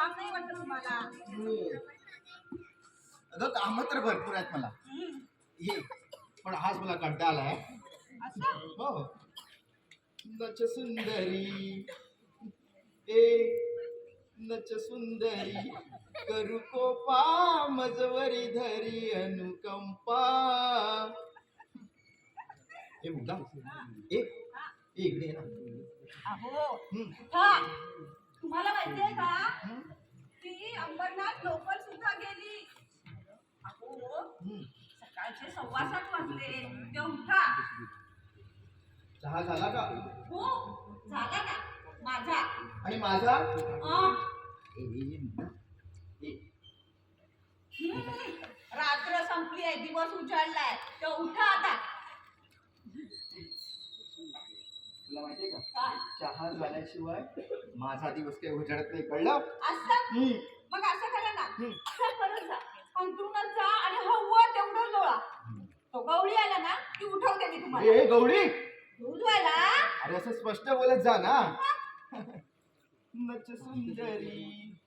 काम नाही वाटत तुम्हाला? अगं काम तर भरपूर आहेत मला. ये पण हाच मला कंटाळा आलाय. असं हो. नच सुंदरी ए नच सुंदरी करू कोपा मजवरी धरी अनुकंपा. ए मुद्दा ए इकडे ये ना. अहो हा तुम्हाला माहितीये का ती अंबरनाथ लोकल सुद्धा गेली. अहो सकाळचे 7:15 वाजले ते उठा. चहा झाला का? हो झाला ना माझा. आणि माझा? रात्र संपली आहे दिवस उजाडलाय तर उठा आता. तुला माहितीये का चहा झाल्याशिवाय माझा दिवस काही उजाडत नाही, कळलं? असं मग असं करा ना असं करत जा अंतरुणात जा आणि हवं तेवढं लोळा. तो गवळी आला ना ती उठवते मी तुम्हाला. ए गौरी दूध व्हायला. अरे असं स्पष्ट बोलत जा ना. नच सुंदरी